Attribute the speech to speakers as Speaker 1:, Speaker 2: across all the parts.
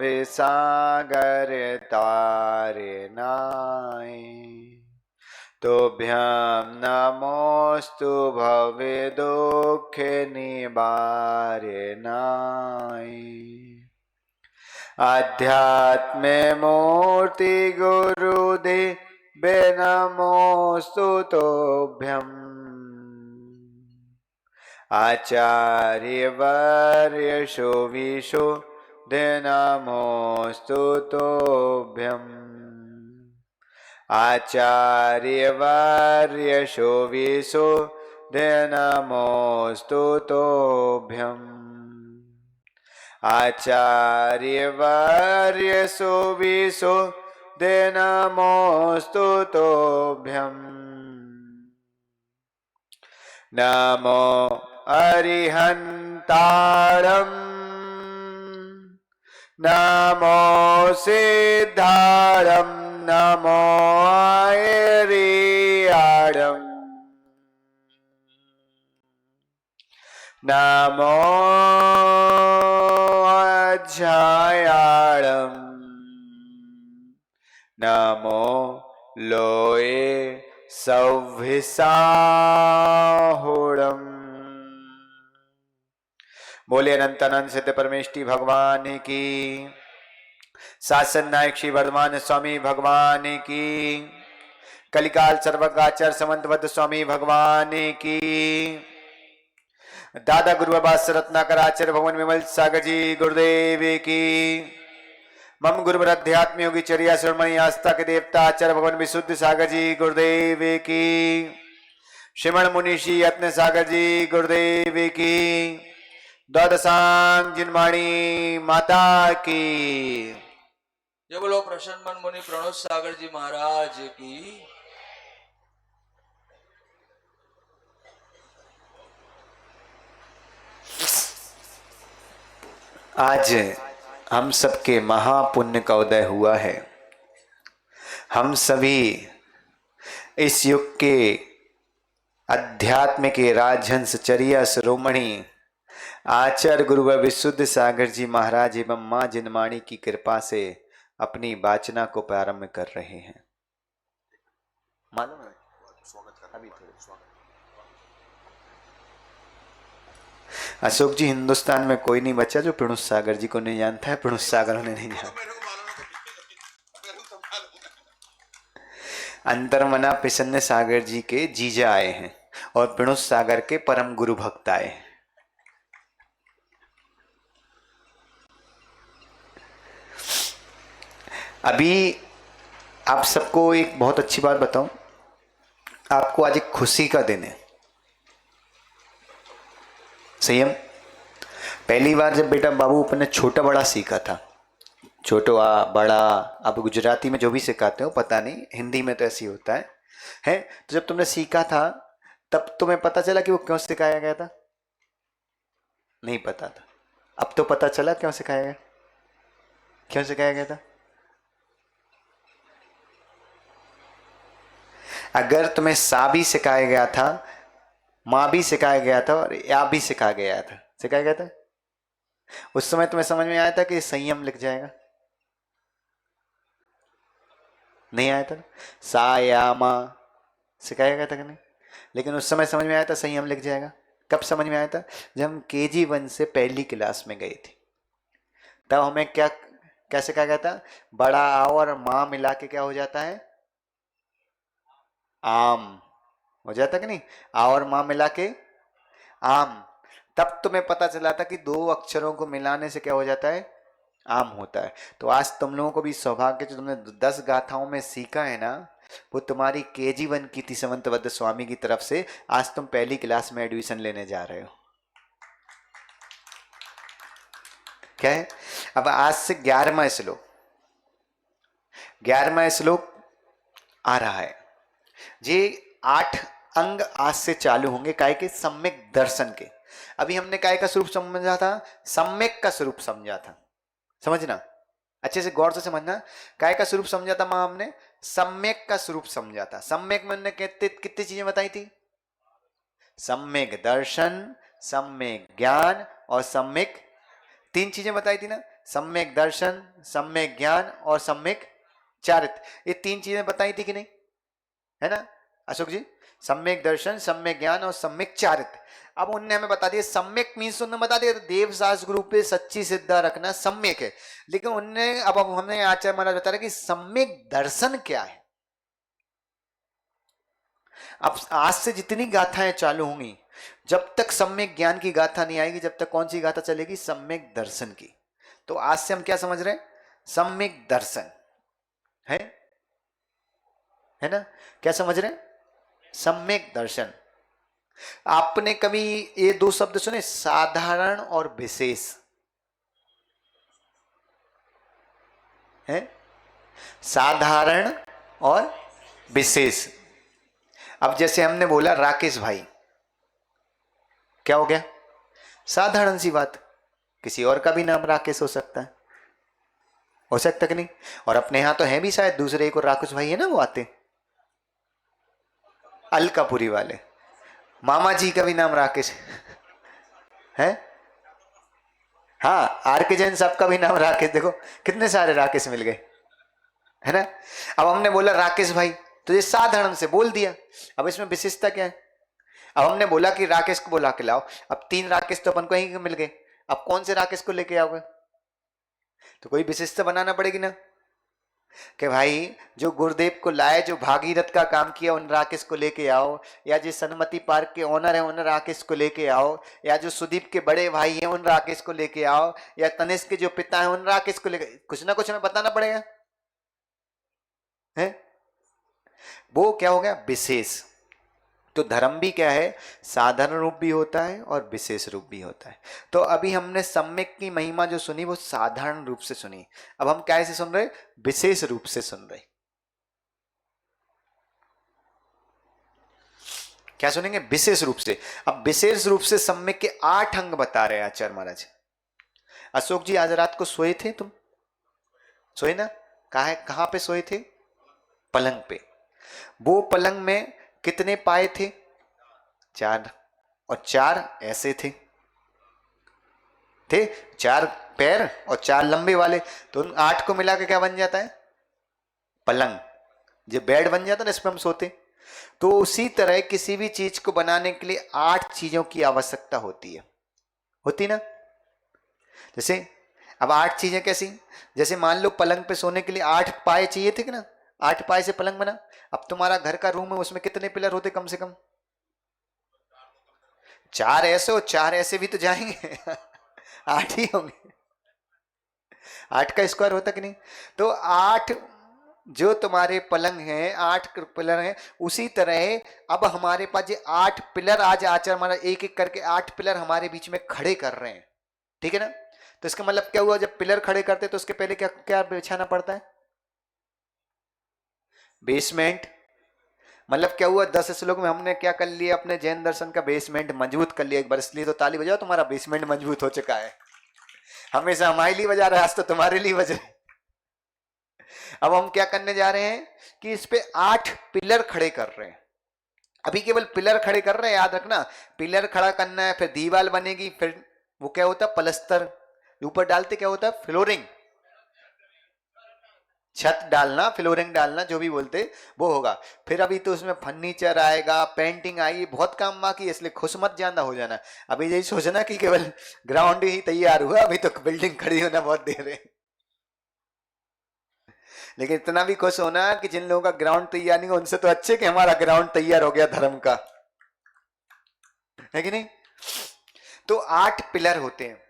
Speaker 1: वे सागर तारे नाय। तोभ्यं नमोस्तु भवे दुःख निवारणाय। आध्यात्मे मूर्ति गुरुदेव नमोस्तु तोभ्यम्। आचार्य वर्य विशो नमोस्तु तोभ्यम्। आचार्य वर्य विशो नमोस्तु तोभ्यम्। आचार्य वर्य विशो नमोस्तु तोभ्यम्। नमो अरिहन्तारम् नमो सिद्धारम् नमो आयर्याडम् नमो अज्जायाडम् नमो लोये सौभिसाहुरम्। बोले अनंत अनंत सिद्ध परमेष्टि भगवान की, शासन नायक श्री वर्धमान स्वामी भगवान की, कलिकाल सर्वगाचार्य समंतबद्ध स्वामी भगवान की, दादा गुरु बाबा रत्नाकर आचार्य भगवान विमल सागर जी गुरुदेव की, मम गुरु अध्यात्म योगी चर्या श्रमणी आस्था के देवता आचार्य भगवान विशुद्ध सागर जी गुरुदेव की, श्रीमण मुनिषि यत्न सागर जी गुरुदेव की, द्वादशांग जिनवाणी माता की।
Speaker 2: जय बोलो प्रसन्न मन मुनि प्रणोद सागर जी महाराज की।
Speaker 1: आज हम सबके महापुण्य का उदय हुआ है। हम सभी इस युग के अध्यात्म के राजहंस चर्या शिरोमणि आचार्य गुरु विशुद्ध सागर जी महाराज एवं मां जिनवाणी की कृपा से अपनी वाचना को प्रारंभ कर रहे हैं। मालूम है अभी थोड़े स्वागत। अशोक जी, हिंदुस्तान में कोई नहीं बचा जो प्रणुष सागर जी को नहीं जानता है। प्रणुष सागर उन्हें नहीं जानता। अंतरमना प्रसन्न सागर जी के जीजा आए हैं और प्रणुष सागर के परम गुरु भक्त आए हैं। अभी आप सबको एक बहुत अच्छी बात बताऊं, आपको आज एक खुशी का दिन है। संयम। पहली बार जब बेटा बाबू अपन ने छोटा बड़ा सीखा था, छोटा बड़ा, आप गुजराती में जो भी सिखाते हो पता नहीं, हिंदी में तो ऐसे ही होता है। तो जब तुमने सीखा था तब तुम्हें पता चला कि वो क्यों सिखाया गया था? नहीं पता था। अब तो पता चला क्यों सिखाया गया, क्यों सिखाया गया था। अगर तुम्हें सा भी सिखाया गया था, माँ भी सिखाया गया था और या भी सिखाया गया था, उस समय तुम्हें समझ में आया था कि संयम लिख जाएगा? नहीं आया था। सा या माँ सिखाया गया था कि नहीं? लेकिन उस समय समझ में आया था संयम लिख जाएगा। कब समझ में आया था? जब हम KG1 से पहली क्लास में गए थे, तब हमें क्या सिखाया गया था? बड़ा आ और माँ मिला के क्या हो जाता है? आम हो जाता कि नहीं? आ और माँ मिला के आम। तब तुम्हें पता चला था कि दो अक्षरों को मिलाने से क्या हो जाता है? आम होता है। तो आज तुम लोगों को भी सौभाग्य, जो तुमने 10 गाथाओं में सीखा है ना, वो तुम्हारी KG1 की थी समंतबद्ध स्वामी की तरफ से। आज तुम पहली क्लास में एडमिशन लेने जा रहे हो। क्या है? अब आज से 11वां श्लोक आ रहा है। ये 8 अंग आज से चालू होंगे काय के? सम्यक दर्शन के। अभी हमने काय का स्वरूप समझा था? सम्यक का स्वरूप समझा था। समझना, अच्छे से गौर से समझना। काय का स्वरूप समझा था मां? हमने सम्यक का स्वरूप समझा था। सम्यक में हमने कितनी चीजें बताई थी? सम्यक दर्शन, सम्यक ज्ञान और सम्यक, 3 चीजें बताई थी ना। सम्यक दर्शन, सम्यक ज्ञान और सम्यक चारित्र, ये 3 चीजें बताई थी कि नहीं, है ना अशोक जी? सम्यक दर्शन, सम्यक ज्ञान और सम्यक चारित्र। अब उनने हमें बता दिया सम्यक मीन्स, उन्होंने बता दिया देव शास्त्र गुरु पे सच्ची श्रद्धा रखना सम्यक है, लेकिन उनने अब हमने आचार्य महाराज बता रहे कि सम्यक दर्शन क्या है। अब आज से जितनी गाथाएं चालू होंगी, जब तक सम्यक ज्ञान की गाथा नहीं आएगी, जब तक कौन सी गाथा चलेगी? सम्यक दर्शन की। तो आज से हम क्या समझ रहे हैं? सम्यक दर्शन है ना? क्या समझ रहे हैं? सम्यक दर्शन। आपने कभी ये 2 शब्द सुने, साधारण और विशेष? है साधारण और विशेष। अब जैसे हमने बोला राकेश भाई, क्या हो गया? साधारण सी बात, किसी और का भी नाम राकेश हो सकता है, हो सकता कि नहीं? और अपने यहां तो है भी शायद दूसरे एक और राकेश भाई है ना, वो आते अलकापुरी वाले, मामा जी का भी नाम राकेश है। हाँ, आर के जैन साहब का भी नाम राकेश, देखो कितने सारे राकेश मिल गए, है ना? अब हमने बोला राकेश भाई, तो ये साधारण से बोल दिया। अब इसमें विशेषता क्या है? अब हमने बोला कि राकेश को बुला के लाओ, अब 3 राकेश तो अपन को ही मिल गए, अब कौन से राकेश को लेके आओगे? तो कोई विशेषता बनाना पड़ेगी ना, कि भाई जो गुरुदेव को लाए, जो भागीरथ का काम किया, उन राकेश को लेके आओ, या जो सनमति पार्क के ओनर है उन राकेश को लेके आओ, या जो सुदीप के बड़े भाई हैं उन राकेश को लेके आओ, या तनिष्क के जो पिता हैं उन राकेश को लेके, कुछ ना कुछ हमें बताना पड़ेगा, है? वो क्या हो गया? विशेष। तो धर्म भी क्या है? साधारण रूप भी होता है और विशेष रूप भी होता है। तो अभी हमने सम्यक की महिमा जो सुनी वो साधारण रूप से सुनी, अब हम कैसे सुन रहे? विशेष रूप से सुन रहे। क्या सुनेंगे? विशेष रूप से। अब विशेष रूप से सम्यक के 8 अंग बता रहे हैं आचार्य महाराज। अशोक जी आज रात को सोए थे? तुम सोए ना? कहां पे सोए थे? पलंग पे। वो पलंग में कितने पाए थे? 4, और 4 ऐसे थे 4 पैर और 4 लंबे वाले, तो उन 8 को मिला के क्या बन जाता है? पलंग। जो बेड बन जाता है ना, इसमें हम सोते। तो उसी तरह किसी भी चीज को बनाने के लिए 8 चीजों की आवश्यकता होती है, होती ना? जैसे अब 8 चीजें कैसी? जैसे मान लो पलंग पे सोने के लिए 8 पाए चाहिए थे कि ना, 8 पाए से पलंग बना। अब तुम्हारा घर का रूम है, उसमें कितने पिलर होते कम से कम? 4 ऐसे और 4 ऐसे भी तो जाएंगे 8 ही होंगे, 8 का स्क्वायर होता कि नहीं? तो 8 जो तुम्हारे पलंग हैं, 8 पिलर हैं, उसी तरह अब हमारे पास ये 8 पिलर, आज आचार्य महाराज एक एक करके 8 पिलर हमारे बीच में खड़े कर रहे हैं, ठीक है ना? तो इसका मतलब क्या हुआ? जब पिलर खड़े करते तो उसके पहले क्या क्या बिछाना पड़ता है? बेसमेंट। मतलब क्या हुआ? 10 श्लोक में हमने क्या कर लिया? अपने जैन दर्शन का बेसमेंट मजबूत कर लिया एक बार, इसलिए तो ताली बजाओ, तुम्हारा बेसमेंट मजबूत हो चुका है। हमेशा हमारे लिए बजा रहा है, आज तो तुम्हारे लिए बज रहे। अब हम क्या करने जा रहे हैं कि इस पे 8 पिलर खड़े कर रहे हैं। अभी केवल पिलर खड़े कर रहे हैं, याद रखना, पिलर खड़ा करना है, फिर दीवार बनेगी, फिर वो क्या होता है? पलस्तर। ऊपर डालते क्या होता है? फ्लोरिंग, छत डालना, फ्लोरिंग डालना, जो भी बोलते वो होगा। फिर अभी तो उसमें फर्नीचर आएगा, पेंटिंग आएगी, बहुत काम बाकी है, इसलिए खुश मत ज्यादा हो जाना। अभी यही सोचना कि केवल ग्राउंड ही तैयार हुआ, अभी तो बिल्डिंग खड़ी होना बहुत देर है। लेकिन इतना भी खुश होना कि जिन लोगों का ग्राउंड तैयार नहीं, उनसे तो अच्छे कि हमारा ग्राउंड तैयार हो गया धर्म का, है कि नहीं? तो 8 पिलर होते हैं।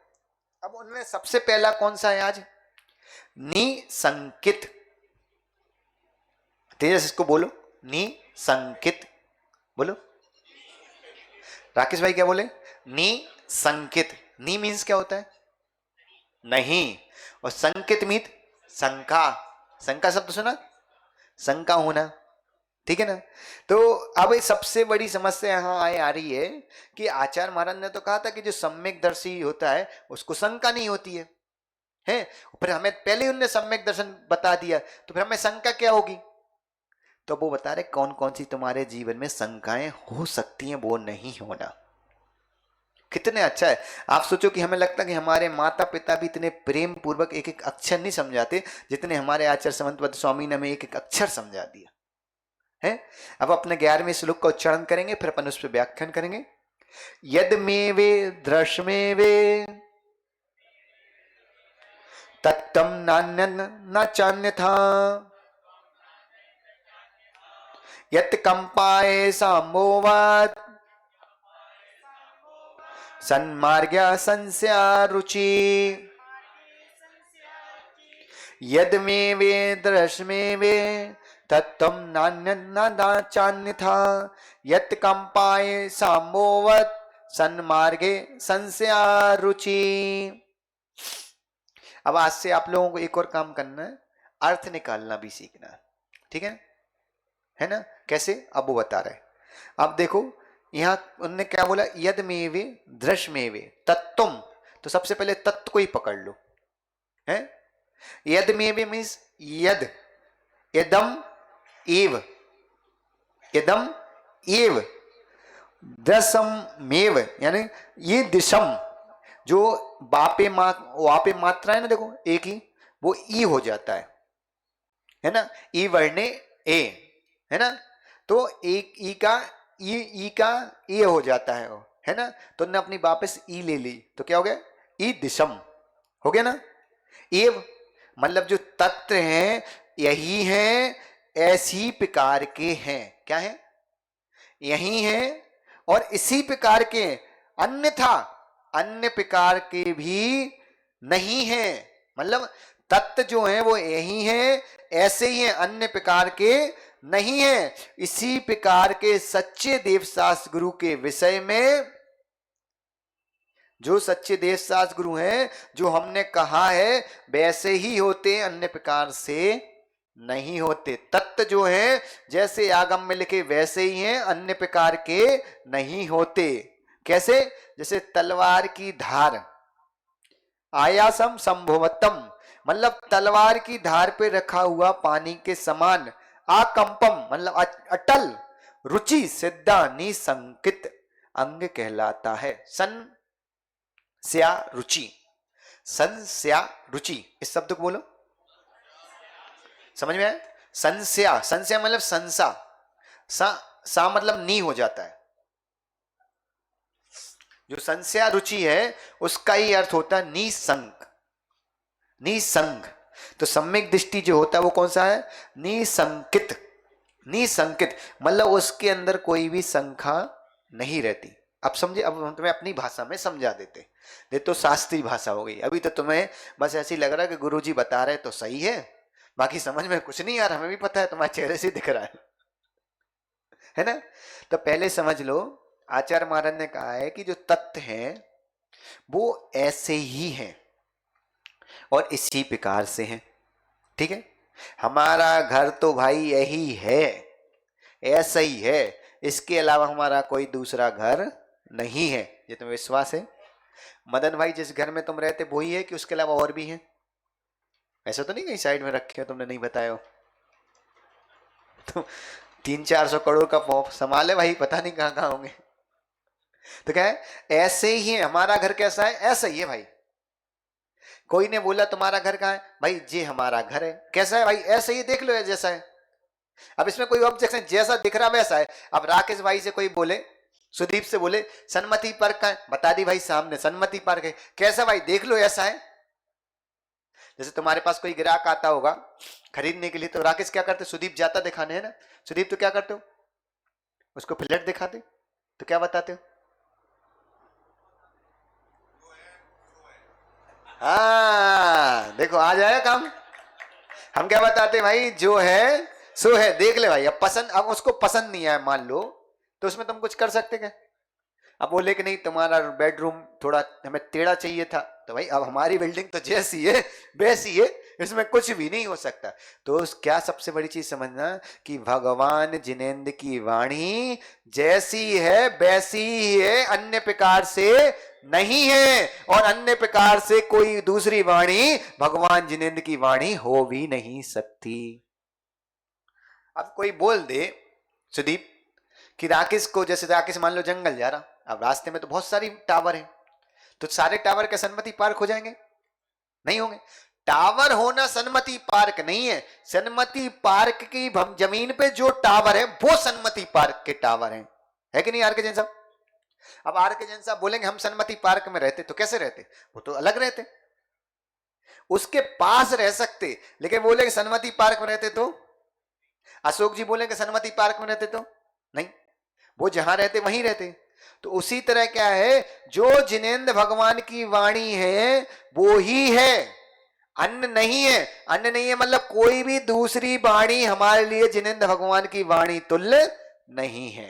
Speaker 1: अब उनमें सबसे पहला कौन सा है आज? निसंकित। तेजस इसको बोलो, निसंकित बोलो। राकेश भाई क्या बोले? निसंकित। नी मीन्स क्या होता है? नहीं, और संकित मीत शंका। शंका शब्द सुना? शंका होना, ठीक है ना? तो अब सबसे बड़ी समस्या यहां आ रही है कि आचार्य महाराज ने तो कहा था कि जो सम्यक दर्शी होता है उसको शंका नहीं होती है, फिर हमें पहले उनने सम्यक दर्शन बता दिया, तो फिर हमें शंका क्या होगी? तो वो बता रहे कौन कौन सी तुम्हारे जीवन में शंकाएं हो सकती हैं, वो नहीं होना। कितने अच्छा है। आप सोचो कि हमें लगता है कि हमारे माता पिता भी इतने प्रेम पूर्वक एक एक अक्षर नहीं समझाते जितने हमारे आचार्य समंत स्वामी ने हमें एक एक अक्षर समझा दिया है। अब अपने 11वें श्लोक का उच्चारण करेंगे, फिर अपन उस पर व्याख्यान करेंगे। यद में वे दृश में वे तत्तम नान्य न चान्य था, यत कंपाए सांबोवत सन्मार्ग्या संस्या रुचि। यद में वे दृश में वे तत्तम नान्य न चान्य था, यत कंपाए सांबोवत सन्मार्गे संस्या रुचि। अब आज से आप लोगों को एक और काम करना है, अर्थ निकालना भी सीखना है, ठीक है ना? कैसे, अब वो बता रहे। अब देखो यहां उन्होंने क्या बोला, यद में वे दृश में वे तत्तुम, तो सबसे पहले तत्व को ही पकड़ लो है। यद में वे मीन्स यद, यदम एव, यदम एव, दशम मेव यानी ये दिशम, जो वापे मात्रा है ना, देखो एक ही, वो ई हो जाता है ना, ई वर्णे ए है ना, तो एक ई का ए हो जाता है ना, तो ने अपनी वापस ई ले ली तो क्या हो गया, ई दिशम हो गया ना। एव मतलब जो तत्व हैं यही हैं, ऐसी प्रकार के हैं, क्या है, यही हैं और इसी प्रकार के, अन्यथा अन्य प्रकार के भी नहीं है। मतलब तत्व जो है वो यही है, ऐसे ही है, अन्य प्रकार के नहीं है। इसी प्रकार के सच्चे देवशास्त्र गुरु के विषय में, जो सच्चे देवशास्त्र गुरु हैं, जो हमने कहा है वैसे ही होते, अन्य प्रकार से नहीं होते। तत्व जो है जैसे आगम में लिखे वैसे ही हैं, अन्य प्रकार के नहीं होते। कैसे, जैसे तलवार की धार, आयासम संभवतम, मतलब तलवार की धार पे रखा हुआ पानी के समान, आकंपम मतलब अटल, रुचि सिद्धा निसंकित अंग कहलाता है। सन स्या रुचि, सन स्या रुचि, इस शब्द को बोलो, समझ में आया? संस्या, संस्या मतलब संसा, सा मतलब नी हो जाता है। जो संस्या रुचि है उसका ही अर्थ होता है निसंग, निसंग। तो सम्यक दृष्टि जो होता है वो कौन सा है, निसंकित, निसंकित मतलब उसके अंदर कोई भी शंका नहीं रहती। अब समझे, अब हम तुम्हें अपनी भाषा में समझा देते, ये तो शास्त्रीय भाषा हो गई। अभी तो तुम्हें बस ऐसे ही लग रहा है कि गुरुजी बता रहे तो सही है, बाकी समझ में कुछ नहीं यार, हमें भी पता है, तुम्हारे चेहरे से दिख रहा है ना। तो पहले समझ लो, आचार्य महाराज ने कहा है कि जो तत्व हैं वो ऐसे ही हैं और इसी प्रकार से हैं, ठीक है। हमारा घर तो भाई यही है, ऐसा ही है, इसके अलावा हमारा कोई दूसरा घर नहीं है, ये तुम्हें विश्वास है? मदन भाई जिस घर में तुम रहते वही है कि उसके अलावा और भी हैं? ऐसा तो नहीं कहीं साइड में रखे हो तुमने नहीं बताया हो? तो 300-400 करोड़ का संभाल है भाई, पता नहीं कहां कहां होंगे। तो क्या है, ऐसे ही है। हमारा घर कैसा है, ऐसा ही है भाई। कोई ने बोला तुम्हारा घर कहां है, भाई ये हमारा घर है। कैसा है भाई, ऐसे ही देख लो जैसा है। अब इसमें कोई ऑब्जेक्शन, जैसा दिख रहा वैसा है। अब राकेश भाई से कोई बोले, सुदीप से बोले सन्मति पार्क का है, बता दी भाई सामने सन्मति पार्क है। कैसा भाई, देख लो ऐसा है। जैसे तुम्हारे पास कोई ग्राहक आता होगा खरीदने के लिए, तो राकेश क्या करते, सुदीप जाता दिखाने, है ना। सुदीप तो क्या करते हो, उसको फ्लैट दिखाते, तो क्या बताते हो? हाँ देखो आ जाएगा काम। हम क्या बताते भाई, जो है सो है, देख ले भाई। अब पसंद, अब उसको पसंद नहीं आया मान लो, तो उसमें तुम कुछ कर सकते क्या? अब बोले कि नहीं तुम्हारा बेडरूम थोड़ा हमें टेढ़ा चाहिए था, तो भाई अब हमारी बिल्डिंग तो जैसी है वैसी है, इसमें कुछ भी नहीं हो सकता। तो क्या सबसे बड़ी चीज समझना कि भगवान जिनेंद्र की वाणी जैसी है वैसी ही है, अन्य प्रकार से नहीं है। और अन्य प्रकार से कोई दूसरी वाणी भगवान जिनेंद्र की वाणी हो भी नहीं सकती। अब कोई बोल दे सुदीप कि राकेश को, जैसे राकेश मान लो जंगल जा रहा, अब रास्ते में तो बहुत सारी टावर हैं, तो सारे टावर के सन्मति पार्क हो जाएंगे? नहीं होंगे। टावर होना सन्मति पार्क नहीं है। सन्मति पार्क की जमीन पे जो टावर है वो सन्मति पार्क के टावर हैं, है कि नहीं आर के जैन साहब? अब आर के जैन साहब बोलेंगे हम सन्मति पार्क में रहते, तो कैसे रहते? वो तो अलग रहते, उसके पास रह सकते, लेकिन बोलेंगे सन्मति पार्क में रहते तो? अशोक जी बोलेंगे सन्मति पार्क में रहते तो? नहीं, वो जहां रहते वहीं रहते। तो उसी तरह क्या है, जो जिनेंद्र भगवान की वाणी है वो ही है, अन्य नहीं है। अन्य नहीं है मतलब कोई भी दूसरी वाणी हमारे लिए जिनेंद्र भगवान की वाणी तुल्य नहीं है।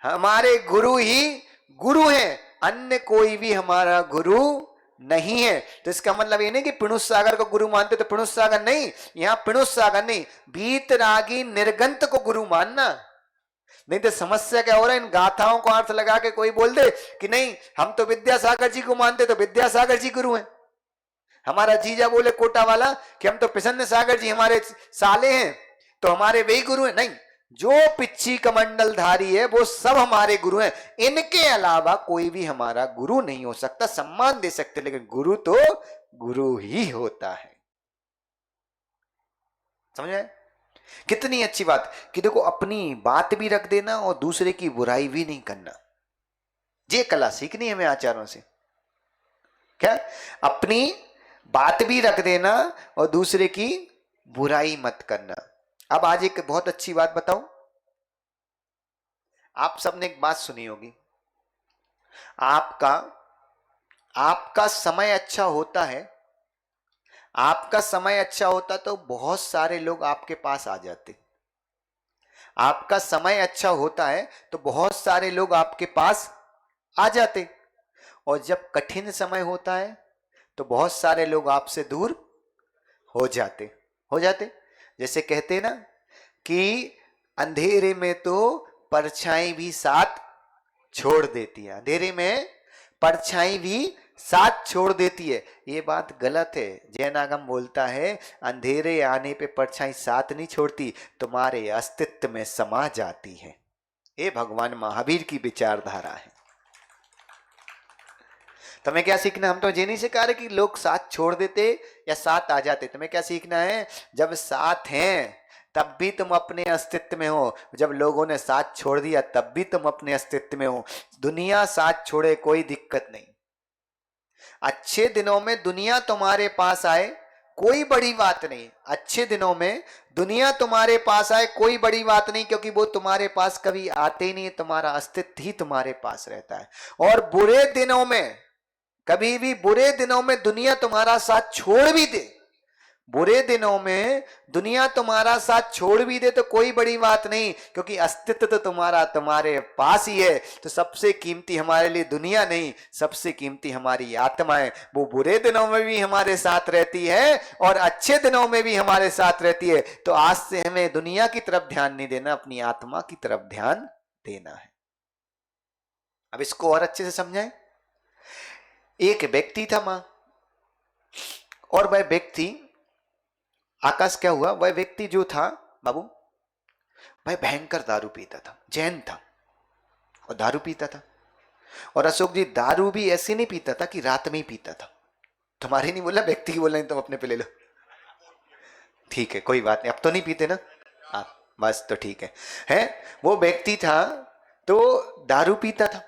Speaker 1: हमारे गुरु ही गुरु है, अन्य कोई भी हमारा गुरु नहीं है। तो इसका मतलब ये नहीं कि पिणुस सागर को गुरु मानते तो पिणुस सागर नहीं, यहां पिणुस सागर नहीं, बीतरागी निर्गंत को गुरु मानना। नहीं तो समस्या क्या हो रहा है, इन गाथाओं को अर्थ लगा के कोई बोल दे कि नहीं हम तो विद्यासागर जी को मानते, तो विद्यासागर जी गुरु हैं। हमारा जीजा बोले कोटा वाला कि हम तो प्रसन्न सागर जी हमारे साले हैं, तो हमारे वही गुरु हैं। नहीं, जो पिच्छी कमंडलधारी है वो सब हमारे गुरु हैं, इनके अलावा कोई भी हमारा गुरु नहीं हो सकता। सम्मान दे सकते लेकिन गुरु तो गुरु ही होता है। समझ आए? कितनी अच्छी बात कि देखो अपनी बात भी रख देना और दूसरे की बुराई भी नहीं करना। ये कला सीखनी है हमें आचार्यों से। क्या? अपनी बात भी रख देना और दूसरे की बुराई मत करना। अब आज एक बहुत अच्छी बात बताऊं, आप सबने एक बात सुनी होगी, आपका समय अच्छा होता है, आपका समय अच्छा होता तो बहुत सारे लोग आपके पास आ जाते। आपका समय अच्छा होता है तो बहुत सारे लोग आपके पास आ जाते, और जब कठिन समय होता है तो बहुत सारे लोग आपसे दूर हो जाते। जैसे कहते ना कि अंधेरे में तो परछाई भी साथ छोड़ देती है, अंधेरे में परछाई भी साथ छोड़ देती है। ये बात गलत है। जैनागम बोलता है अंधेरे आने पे परछाई साथ नहीं छोड़ती, तुम्हारे अस्तित्व में समा जाती है। ये भगवान महावीर की विचारधारा है। तुम्हें क्या सीखना? हम तो ये नहीं सिखा रहे कि लोग साथ छोड़ देते या साथ आ जाते। तुम्हें क्या सीखना है? जब साथ हैं तब भी तुम अपने अस्तित्व में हो, जब लोगों ने साथ छोड़ दिया तब भी तुम अपने अस्तित्व में हो। दुनिया साथ छोड़े कोई दिक्कत नहीं, अच्छे दिनों में दुनिया तुम्हारे पास आए कोई बड़ी बात नहीं। अच्छे दिनों में दुनिया तुम्हारे पास आए कोई बड़ी बात नहीं, क्योंकि वो तुम्हारे पास कभी आते ही नहीं, तुम्हारा अस्तित्व ही तुम्हारे पास रहता है। और बुरे दिनों में, कभी भी बुरे दिनों में दुनिया तुम्हारा साथ छोड़ भी दे, बुरे दिनों में दुनिया तुम्हारा साथ छोड़ भी दे तो कोई बड़ी बात नहीं, क्योंकि अस्तित्व तो तुम्हारा तुम्हारे पास ही है। तो सबसे कीमती हमारे लिए दुनिया नहीं, सबसे कीमती हमारी आत्मा है। वो बुरे दिनों में भी हमारे साथ रहती है और अच्छे दिनों में भी हमारे साथ रहती है। तो आज से हमें दुनिया की तरफ ध्यान नहीं देना, अपनी आत्मा की तरफ ध्यान देना है। अब इसको और अच्छे से समझाएं। एक व्यक्ति था मां, और वह व्यक्ति आकाश क्या हुआ, वह व्यक्ति जो था बाबू, वह भयंकर दारू पीता था, जैन था और दारू पीता था। और अशोक जी दारू भी ऐसे नहीं पीता था कि रात में ही पीता था। तुम्हारी नहीं बोला, व्यक्ति की बोल रहे, तुम अपने पे ले लो। ठीक है कोई बात नहीं, अब तो नहीं पीते ना? हाँ बस तो ठीक है। वो व्यक्ति था तो दारू पीता था।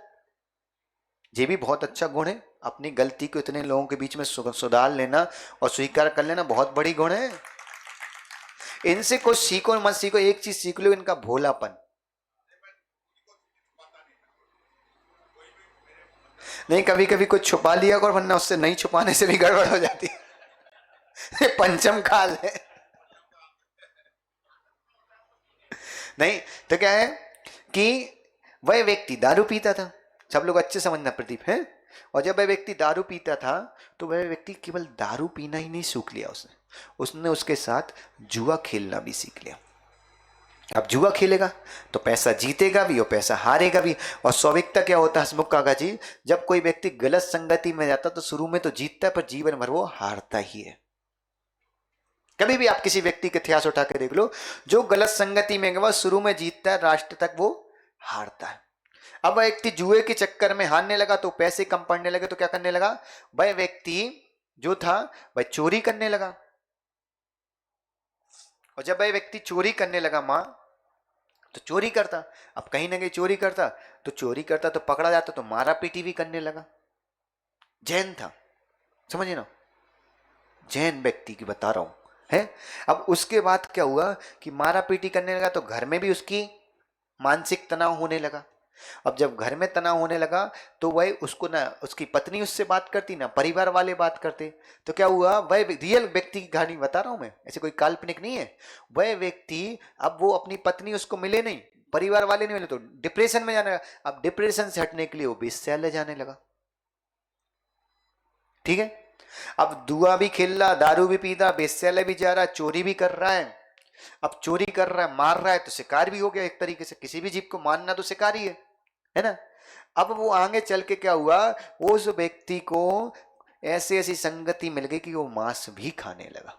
Speaker 1: ये भी बहुत अच्छा गुण है, अपनी गलती को इतने लोगों के बीच में सुधार लेना और स्वीकार कर लेना बहुत बड़ी गुण है। इनसे कुछ सीखो मत सीखो, एक चीज सीख लो, इनका भोलापन। नहीं कभी कभी कुछ छुपा लिया और वरना उससे नहीं छुपाने से भी गड़बड़ हो जाती है। पंचम काल है। नहीं तो क्या है कि वह व्यक्ति दारू पीता था, सब लोग अच्छे समझना प्रदीप है। और जब वह व्यक्ति दारू पीता था तो वह व्यक्ति केवल दारू पीना ही नहीं सीख लिया, उसने उसके साथ जुआ खेलना भी सीख लिया। अब जुआ खेलेगा तो पैसा जीतेगा भी और पैसा हारेगा भी। और स्वाभाविकता क्या होता है हसमुख काका जी, जब कोई व्यक्ति गलत संगति में जाता तो शुरू में तो जीतता है पर जीवन भर वो हारता ही है। कभी भी आप किसी व्यक्ति का इतिहास उठा के देख लो, जो गलत संगति में गया शुरू में जीतता है, राष्ट्र तक वो हारता है। अब वह व्यक्ति जुए के चक्कर में हारने लगा तो पैसे कम पड़ने लगे तो क्या करने लगा, वह व्यक्ति जो था वह चोरी करने लगा। और जब वह व्यक्ति चोरी करने लगा मां, तो चोरी करता, अब कहीं ना कहीं चोरी करता तो पकड़ा जाता तो मारा पीटी भी करने लगा। जैन था, समझिए ना, जैन व्यक्ति की बता रहा हूं है। अब उसके बाद क्या हुआ कि मारा पीटी करने लगा तो घर में भी उसकी मानसिक तनाव होने लगा। अब जब घर में तनाव होने लगा तो वह उसको ना उसकी पत्नी उससे बात करती ना परिवार वाले बात करते, तो क्या हुआ, वह रियल व्यक्ति की कहानी बता रहा हूं मैं, ऐसे कोई काल्पनिक नहीं है। वह व्यक्ति, अब वो अपनी पत्नी उसको मिले नहीं, परिवार वाले नहीं मिले तो डिप्रेशन में जाने लगा। अब डिप्रेशन से हटने के लिए वो वेश्यालय जाने लगा। ठीक है, अब जुआ भी खेल रहा, दारू भी पीता, वेश्यालय भी जा रहा, चोरी भी कर रहा है। अब चोरी कर रहा है, मार रहा है तो शिकार भी हो गया एक तरीके से, किसी भी जीव को मारना तो शिकार ही है ना। अब वो आगे चल के क्या हुआ, उस व्यक्ति को ऐसी ऐसी संगति मिल गई कि वो मांस भी खाने लगा।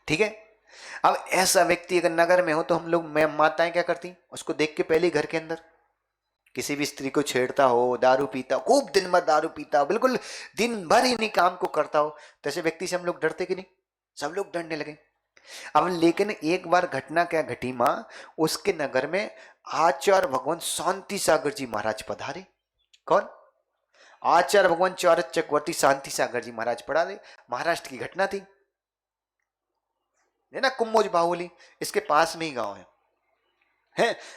Speaker 1: ठीक है, अब ऐसा व्यक्ति अगर नगर में हो तो हम लोग माताएं क्या करती, उसको देख के पहले घर के अंदर किसी भी स्त्री को छेड़ता हो, दारू पीता, खूब दिन भर दारू पीता, बिल्कुल दिन भर इन्हीं काम को करता हो, तो ऐसे व्यक्ति से हम लोग डरते कि नहीं, सब लोग डरने लगे। अब लेकिन एक बार घटना क्या घटी मां, उसके नगर में आचार्य भगवान शांति सागर जी महाराज पधारे। कौन, आचार्य भगवान चारद चक्रवर्ती शांति सागर जी महाराज पधारे। महाराष्ट्र की घटना थी, है ना, कुंभोज बाहुली, इसके पास में ही गांव है।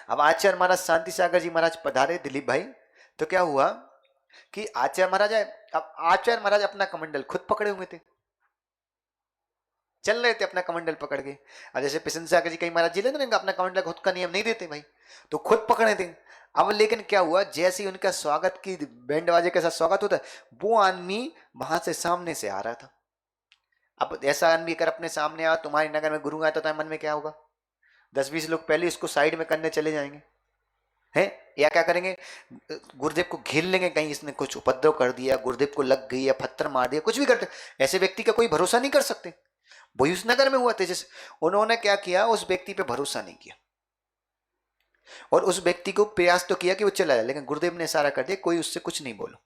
Speaker 1: अब आचार्य महाराज शांति सागर जी महाराज पधारे दिलीप भाई, तो क्या हुआ कि आचार्य महाराज आए। अब आचार्य महाराज अपना कमंडल खुद पकड़े हुए थे, चल रहे थे अपना कमंडल पकड़ के। अब जैसे पिसन सागर जी कई महाराज जी लेते ना, अपना कमंडल खुद का नियम नहीं देते भाई, तो खुद पकड़े थे। अब लेकिन क्या हुआ, जैसे ही उनका स्वागत की बैंड बाजे के साथ स्वागत होता है, वो आदमी वहां से सामने से आ रहा था। अब ऐसा आदमी अगर अपने सामने आ, तुम्हारे नगर में गुरु आया तो मन में क्या होगा, 10-20 लोग पहले इसको साइड में करने चले जाएंगे हैं, या क्या करेंगे, गुरुदेव को घेर लेंगे, कहीं इसने कुछ उपद्रव कर दिया, गुरुदेव को लग गई या पत्थर मार दिया, कुछ भी करते। ऐसे व्यक्ति का कोई भरोसा नहीं कर सकते। वही उस नगर में हुआ था, जैसे उन्होंने क्या किया, उस व्यक्ति पे भरोसा नहीं किया और उस व्यक्ति को प्रयास तो किया कि वो चला जाए, लेकिन गुरुदेव ने इशारा कर दिया कोई उससे कुछ नहीं बोलो।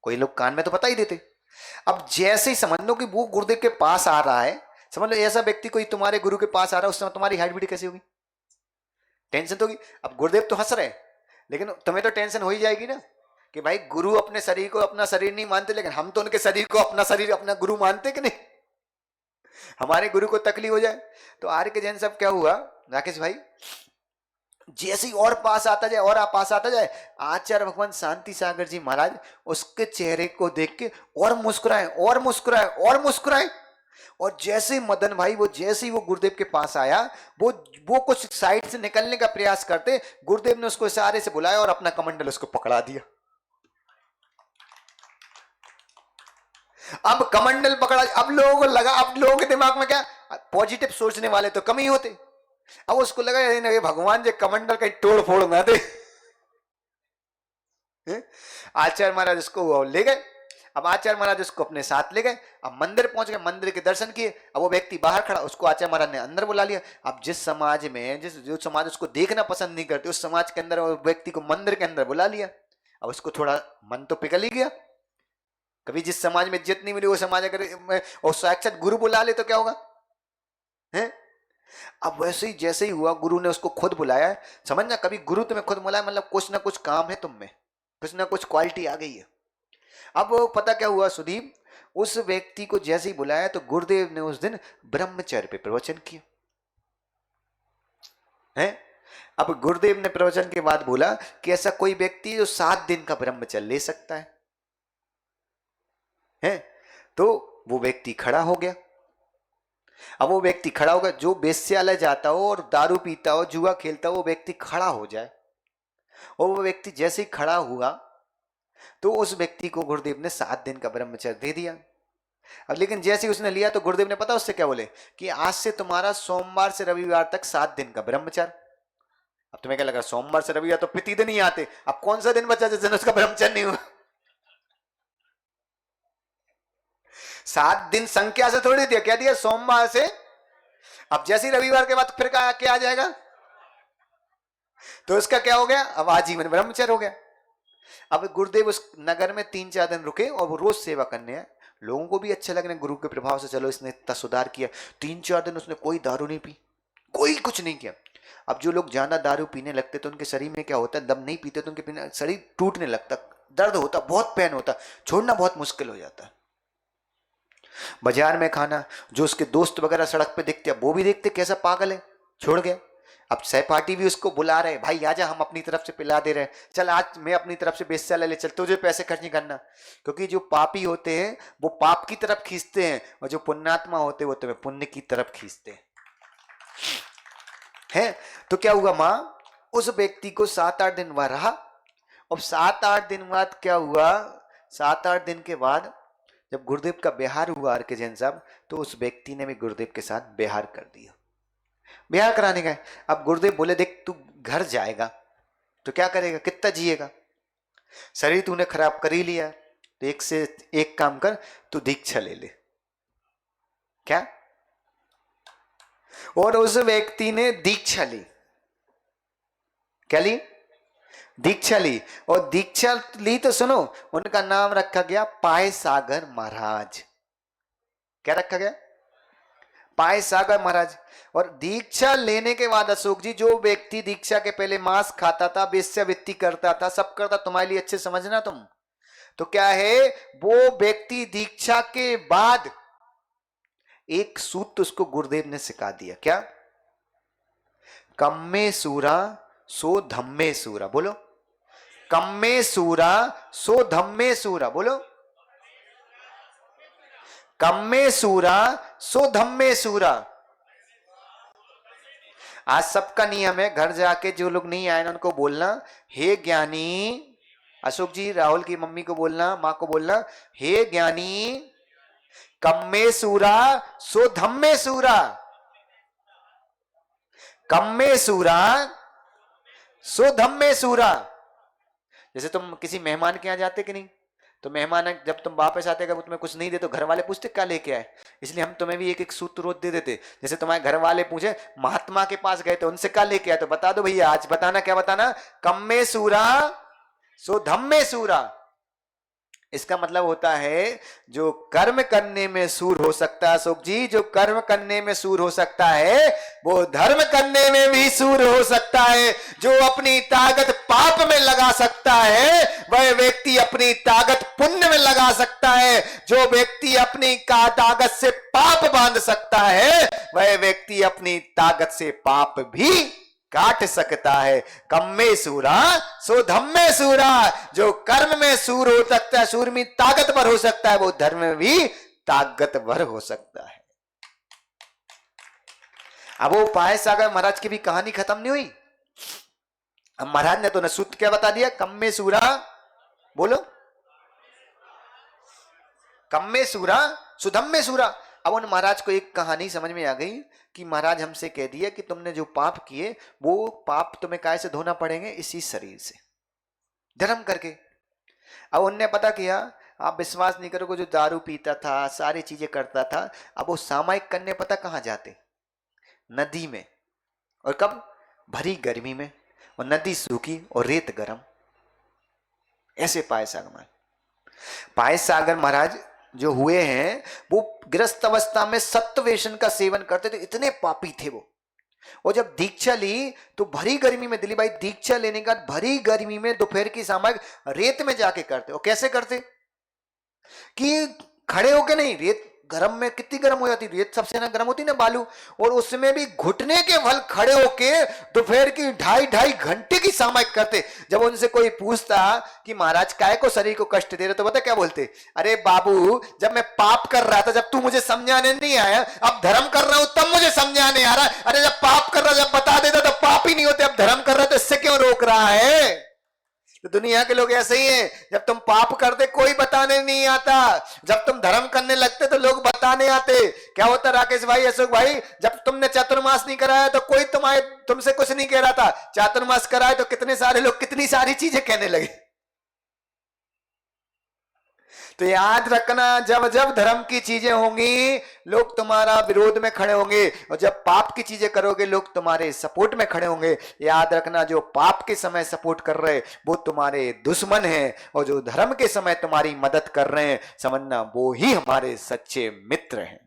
Speaker 1: कोई लोग कान में तो बता ही देते। अब जैसे ही समझ लो कि वो गुरुदेव के पास आ रहा है, समझ लो ऐसा व्यक्ति कोई तुम्हारे गुरु के पास आ रहा है, उस समय तुम्हारी हार्ट बीट कैसी होगी, टेंशन तो होगी। अब गुरुदेव तो हंस रहे, लेकिन तुम्हें तो टेंशन हो ही जाएगी ना कि भाई गुरु अपने शरीर को अपना शरीर नहीं मानते, लेकिन हम तो उनके शरीर को अपना शरीर अपना गुरु मानते कि नहीं, हमारे गुरु को तकलीफ हो जाए। तो आर्य के जैन सब क्या हुआ राकेश भाई, जैसे ही और पास आता जाए और पास आता जाए, आचार्य भगवान शांति सागर जी महाराज उसके चेहरे को देख के और मुस्कुराए और मुस्कुराए और मुस्कुराए। और जैसे ही मदन भाई जैसे ही वो गुरुदेव के पास आया, वो कुछ साइड से निकलने का प्रयास करते, गुरुदेव ने उसको इशारे से बुलाया और अपना कमंडल उसको पकड़ा दिया। अब कमंडल पकड़ा, अब लोगों को लगा, अब लोगों के दिमाग में क्या, पॉजिटिव सोचने वाले तो कम ही होते, अब उसको लगा भगवान जो कमंडल कहीं तोड़ फोड़ ना दे। आचार्य महाराज उसको ले गए। अब आचार्य महाराज उसको अपने साथ ले गए। अब मंदिर पहुंच गए, मंदिर के दर्शन किए। अब वो व्यक्ति बाहर खड़ा, उसको आचार्य महाराज ने अंदर बुला लिया। अब जिस समाज में जो समाज उसको देखना पसंद नहीं करते, उस समाज के अंदर व्यक्ति को मंदिर के अंदर बुला लिया। अब उसको थोड़ा मन तो पिघल ही गया, कभी जिस समाज में इज्जत नहीं मिली वो समाज अगर और साक्षात गुरु बुला ले तो क्या होगा है। अब वैसे ही जैसे ही हुआ, गुरु ने उसको खुद बुलाया। समझना, कभी गुरु तुम्हें खुद बुलाया मतलब कुछ ना कुछ काम है तुम में, कुछ ना कुछ क्वालिटी आ गई है। अब पता क्या हुआ सुदीप, उस व्यक्ति को जैसे ही बुलाया तो गुरुदेव ने उस दिन ब्रह्मचर्य पे प्रवचन किया है। अब गुरुदेव ने प्रवचन के बाद बोला कि ऐसा कोई व्यक्ति जो 7 दिन का ब्रह्मचर्य ले सकता है। तो वो व्यक्ति खड़ा हो गया। अब वो व्यक्ति खड़ा होगा, जो वेश्यालय जाता हो और दारू पीता हो, जुआ खेलता हो, वो व्यक्ति खड़ा हो जाए। और वो व्यक्ति जैसे ही खड़ा हुआ तो उस व्यक्ति को गुरुदेव ने 7 दिन का ब्रह्मचर्य दे दिया। अब लेकिन जैसे ही उसने लिया तो गुरुदेव ने पता उससे क्या बोले कि आज से तुम्हारा सोमवार से रविवार तक 7 दिन का ब्रह्मचर्य। अब तुम्हें क्या लगा, सोमवार से रविवार तो प्रतिदिन ही आते, अब कौन सा दिन बचा जिस दिन उसका ब्रह्मचर्य नहीं हुआ। 7 दिन संख्या से थोड़ी दिया, क्या दिया, सोमवार से। अब जैसे ही रविवार के बाद फिर क्या आ जाएगा, तो उसका क्या हो गया, अब आजीवन ब्रह्मचर्य हो गया। अब गुरुदेव उस नगर में 3-4 दिन रुके और वो रोज सेवा करने आए। लोगों को भी अच्छा लगने, गुरु के प्रभाव से, चलो इसने इतना सुधार किया। 3-4 दिन उसने कोई दारू नहीं पी, कोई कुछ नहीं किया। अब जो लोग ज्यादा दारू पीने लगते तो उनके शरीर में क्या होता है, दम नहीं पीते तो उनके शरीर टूटने लगता, दर्द होता, बहुत पेन होता, छोड़ना बहुत मुश्किल हो जाता। बाजार में खाना, जो उसके दोस्त वगैरह सड़क पे दिखते वो भी देखते कैसा पागल है, छोड़ गया। अब सहपाठी भी उसको बुला रहे, भाई आजा हम अपनी तरफ से पिला दे रहे हैं, चल आज मैं अपनी तरफ से बेस्या ले ले, चल तुझे पैसे खर्च नहीं करना। क्योंकि जो पापी होते हैं वो पाप की तरफ खींचते हैं और जो पुण्यात्मा होते हैं वो तुम्हें पुण्य की तरफ खींचते हैं। तो क्या हुआ माँ, उस व्यक्ति को 7-8 दिन वह रहा। और 7-8 दिन बाद क्या हुआ, 7-8 दिन के बाद जब गुरुदेव का बिहार हुआ आर के जैन साहब, तो उस व्यक्ति ने भी गुरुदेव के साथ बिहार कर दिया। बिहार कराने गए। अब गुरुदेव बोले देख तू घर जाएगा तो क्या करेगा, कितना जिएगा, शरीर तूने खराब कर ही लिया, तो एक से एक काम कर, तू दीक्षा ले ले। क्या? और उस व्यक्ति ने दीक्षा ली। क्या ली? दीक्षा ली। और दीक्षा ली तो सुनो, उनका नाम रखा गया पाय सागर महाराज। क्या रखा गया? पाय सागर महाराज। और दीक्षा लेने के बाद अशोक जी, जो व्यक्ति दीक्षा के पहले मांस खाता था, वेश्यावृत्ति करता था, सब करता, तुम्हारे लिए अच्छे समझना तुम, तो क्या है, वो व्यक्ति दीक्षा के बाद एक सूत्र उसको गुरुदेव ने सिखा दिया। क्या? कम्मे सूरा सो धम्मे सूरा। बोलो, कम्मे सूरा सो धम्मे सूरा। बोलो, कम्मे सूरा सो धम्मे सूरा। आज सबका नियम है, घर जाके जो लोग नहीं आए ना उनको बोलना, हे ज्ञानी, अशोक जी राहुल की मम्मी को बोलना, मां को बोलना, हे ज्ञानी कम्मे सूरा सो धम्मे सूरा। कम्मे सूरा सो धम्मे सूरा। जैसे तुम किसी मेहमान के यहां जाते कि नहीं, तो मेहमान जब तुम वापस आते अगर तुम्हें कुछ नहीं दे तो घर वाले पूछते क्या लेके आए, इसलिए हम तुम्हें भी एक एक सूत्र रोज दे देते। जैसे तुम्हारे घर वाले पूछे महात्मा के पास गए तो उनसे क्या लेके आए, तो बता दो भैया, आज बताना, क्या बताना, कम्मे सूरा सो धम्मे सूरा। इसका मतलब होता है जो कर्म करने में सूर हो सकता है अशोक जी, जो कर्म करने में सूर हो सकता है वो धर्म करने में भी सूर हो सकता है। जो अपनी ताकत पाप में लगा सकता है वह व्यक्ति अपनी ताकत पुण्य में लगा सकता है। जो व्यक्ति अपनी ताकत से पाप बांध सकता है वह व्यक्ति अपनी ताकत से पाप भी काट सकता है। कम्मे सूरा सो धम्मे सूरा। जो कर्म में सूर हो सकता है, सूर में ताकतवर हो सकता है, वो धर्म में भी ताकतवर हो सकता है। अब वो पाय सागर महाराज की भी कहानी खत्म नहीं हुई। अब महाराज ने तो न सूत्र क्या बता दिया, कम्मे सूरा। बोलो, कम्मे सूरा सुधम्मे सूरा। अब उन महाराज को एक कहानी समझ में आ गई कि महाराज हमसे कह दिया कि तुमने जो पाप किए वो पाप तुम्हें काय से धोना पड़ेंगे, इसी शरीर से, धर्म करके। अब उनने पता किया, आप विश्वास नहीं करोगे, जो दारू पीता था, सारी चीजें करता था, अब वो सामायिक करने पता कहां जाते, नदी में। और कब? भरी गर्मी में, और नदी सूखी और रेत गर्म। ऐसे पाय सागर महाराज जो हुए हैं वो गृहस्थ अवस्था में सत्वेशन का सेवन करते थे, इतने पापी थे वो। और जब दीक्षा ली तो भरी गर्मी में, दिलीप भाई, दीक्षा लेने का भरी गर्मी में दोपहर की सामयिक रेत में जाके करते। और कैसे करते कि खड़े होके नहीं, रेत गर्म में कितनी गर्म हो जाती, रेत सबसे ना गर्म होती ना, बालू, और उसमें भी घुटने के बल खड़े होके दोपहर की 2.5 घंटे की सामयिक करते। जब उनसे कोई पूछता कि महाराज काय को शरीर को कष्ट दे रहे, तो पता क्या बोलते, अरे बाबू जब मैं पाप कर रहा था जब तू मुझे समझाने नहीं आया, अब धर्म कर रहा हूं तब मुझे समझाने आ रहा। अरे जब पाप कर रहा जब बता देता तो पाप ही नहीं होते, अब धर्म कर रहा तो इससे क्यों रोक रहा है। तो दुनिया के लोग ऐसे ही हैं, जब तुम पाप करते कोई बताने नहीं आता, जब तुम धर्म करने लगते तो लोग बताने आते। क्या होता राकेश भाई, अशोक भाई, जब तुमने चातुर्मास नहीं कराया तो कोई तुमसे कुछ नहीं कह रहा था, चातुर्मास कराए तो कितने सारे लोग कितनी सारी चीजें कहने लगे। तो याद रखना, जब जब धर्म की चीजें होंगी लोग तुम्हारा विरोध में खड़े होंगे, और जब पाप की चीजें करोगे लोग तुम्हारे सपोर्ट में खड़े होंगे। याद रखना, जो पाप के समय सपोर्ट कर रहे वो तुम्हारे दुश्मन हैं, और जो धर्म के समय तुम्हारी मदद कर रहे हैं, समझना वो ही हमारे सच्चे मित्र हैं।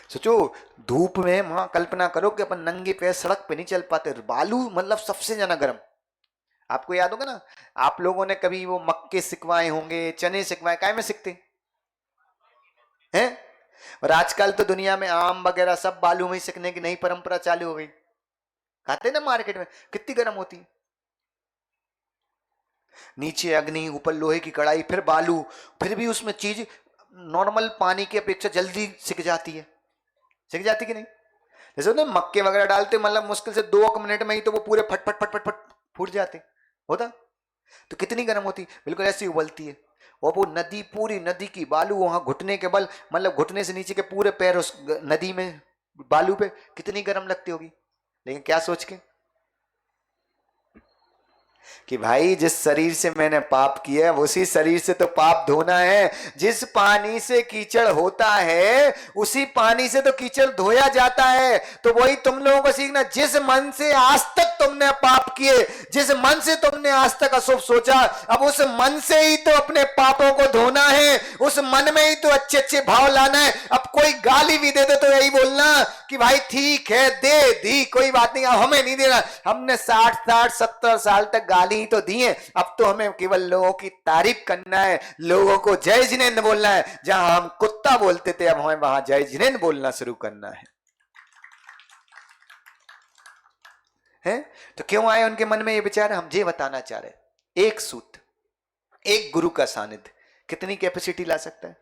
Speaker 1: सोचो, धूप में वहां कल्पना करो कि अपन नंगे पैर सड़क पे नहीं चल पाते, बालू मतलब सबसे ज्यादा गर्म। आपको याद होगा ना, आप लोगों ने कभी वो मक्के सिकवाए होंगे, चने सिकवाए, काय में सिकते हैं? और आजकल तो दुनिया में आम वगैरह सब बालू में सिकने की नई परंपरा चालू हो गई। खाते ना मार्केट में, कितनी गर्म होती है। नीचे अग्नि, ऊपर लोहे की कढ़ाई, फिर बालू, फिर भी उसमें चीज नॉर्मल पानी की अपेक्षा जल्दी सिक जाती है। सिक जाती कि नहीं? जैसे ना मक्के वगैरह डालते, मतलब मुश्किल से 2 मिनट में ही तो वो पूरे फट फट फट फट फट फूट जाते होता। तो कितनी गर्म होती, बिल्कुल ऐसी उबलती है। और वो नदी, पूरी नदी की बालू वहां घुटने के बल, मतलब घुटने से नीचे के पूरे पैर उस नदी में बालू पे, कितनी गर्म लगती होगी। लेकिन क्या सोच के कि भाई जिस शरीर से मैंने पाप किया है उसी शरीर से तो पाप धोना है। जिस पानी से कीचड़ होता है उसी पानी से तो कीचड़ धोया जाता है। तो वही तुम लोगों को सीखना, जिस मन से आज तक तुमने पाप किए, जिस मन से तुमने आज तक अशुभ सोचा, अब उस मन से ही तो अपने पापों को धोना है। उस मन में ही तो अच्छे अच्छे भाव लाना है। अब कोई गाली भी दे दे तो यही बोलना कि भाई ठीक है, दे दी, कोई बात नहीं, हमें नहीं देना। हमने 60-70 साल तक गाली ही तो दी है, अब तो हमें केवल लोगों की तारीफ करना है, लोगों को जय जिनेंद्र बोलना है। जहां हम कुत्ता बोलते थे अब हमें वहां जय जिनेंद्र बोलना शुरू करना है? तो क्यों आए उनके मन में ये विचार? हम ये बताना चाह रहे, एक सूत्र, एक गुरु का सानिध्य कितनी कैपेसिटी ला सकता है।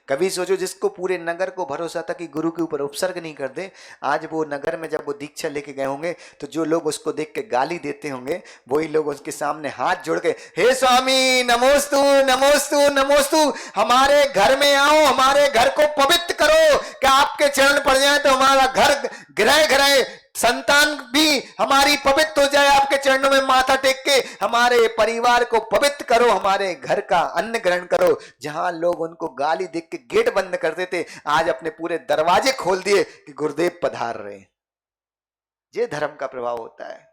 Speaker 1: कभी सोचो, जिसको पूरे नगर को भरोसा था कि गुरु के ऊपर उपसर्ग नहीं कर दे, आज वो नगर में जब वो दीक्षा लेके गए होंगे तो जो लोग उसको देख के गाली देते होंगे वही लोग उसके सामने हाथ जोड़ के, हे स्वामी नमोस्तु नमोस्तु नमोस्तु, हमारे घर में आओ, हमारे घर को पवित्र करो, क्या आपके चरण पड़ जाए तो हमारा घर ग्रह ग्रह संतान भी हमारी पवित्र हो जाए। आपके चरणों में माथा टेक के हमारे परिवार को पवित्र करो, हमारे घर का अन्न ग्रहण करो। जहां लोग उनको गाली देख के गेट बंद करते थे, आज अपने पूरे दरवाजे खोल दिए कि गुरुदेव पधार रहे। ये धर्म का प्रभाव होता है।